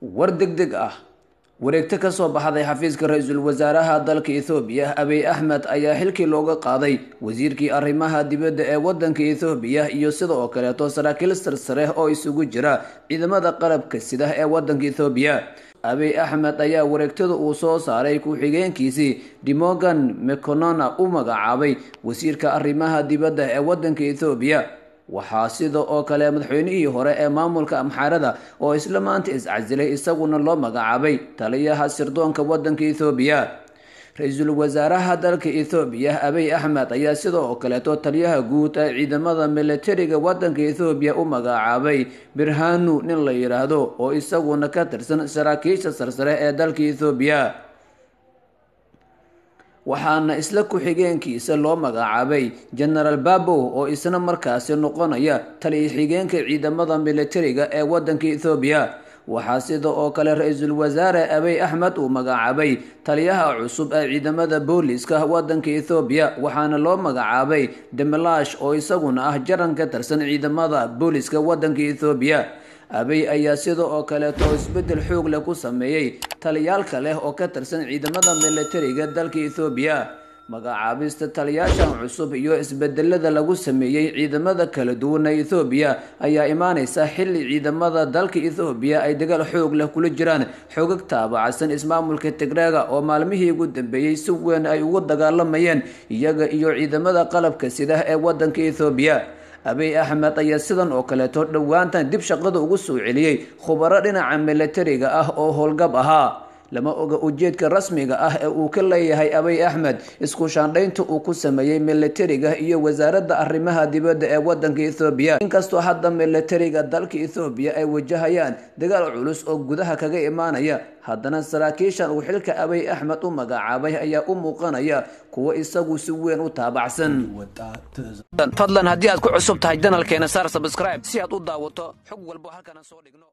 war degdeg ah wareegto ka soo baxday xafiiska ra-iisul wasaaraha dalka Itoobiya Abiy Ahmed ayaa xilkii looga qaaday wasiirkii arrimaha dibadda ee wadanka Itoobiya iyo sidoo kale saraakiil sarsare oo isugu jira ciidamada qalabka sida ee wadanka Itoobiya. Abiy Ahmed ayaa wareegtada uu soo saaray ku-xigeenkiisii Dimogan Mekonona u magacaabay wasiirka arrimaha dibadda ee wadanka Itoobiya. waxaa sidoo kale madaxweynihii hore ee maamulka Amxaarada oo isla maanta iscasilay isaguna loo magacaabay taliyaha sirdoonka wadanka Itoobiya. Ra-iisul wasaaraha dalka Itoobiya Abiy Ahmed ayaa sidoo kale taliyaha guud ee ciidamada militariga wadanka Itoobiya u magacaabay Birhanu nin la yiraahdo oo isaguna ka tirsan saraakiisha sarsare ee dalka Itoobiya. waxaana isla ku-xigeenkiisa loo magacaabay General Babo oo isna markaasi noqonaya taliye xigeenka ciidamada militariga ee wadanka Itoobiya. waxaa sidoo kale ra-iisul wasaare Abiy Ahmed uu magacaabay taliyaha cusub ee ciidamada booliska wadanka Itoobiya waxaana loo magacaabay Demelash oo isaguna ah jaran ka tirsan ciidamada booliska wadanka Itoobiya. Abiy ayaa sidoo kale isbedel xoog leh ku sameeyay taliyaal kale oo ka tirsan ciidamada militariga dalka Itoobiya. magacaabista taliyaashan cusub iyo isbedelada lagu sameeyay ciidamada kala duwan ee Itoobiya ayaa imaanaysa xilli ciidamada dalka Itoobiya ay dagaal xoog leh kula jiraan xoogag taabacsan ismaamulka Tigreega oo maalmihii ugu dambeeyay si weyn ay ugu dagaalamayeen iyaga iyo ciidamada qalabka sida ee wadanka Itoobiya. Abiy Ahmed ayaa sidan oo kale dhawaantan dib shaqada ugu soo celiyay khubaro dhinaca militariga ah oo howlgab ahaa. lama oga ujeedka rasmiga ah ee uu ka leeyahay Abiy Ahmed isku shaandhaynta uu ku sameeyay militariga iyo wasaaradda arrimaha dibadda ee wadanka Itoobiya. inkastoo hadda militariga dalka Itoobiya ay wajahayaan dagaal culus oo gudaha kaga imaanaya, haddana saraakiishan uu xilka Abiy Ahmed u magacaabay ayaa u muuqanaya kuwa isagu si weyn u taabacsan. fadlan haddii aad ku cusub tahay channelkeena saar subscribe si aad u daawato xog walba halkan soo dhigno.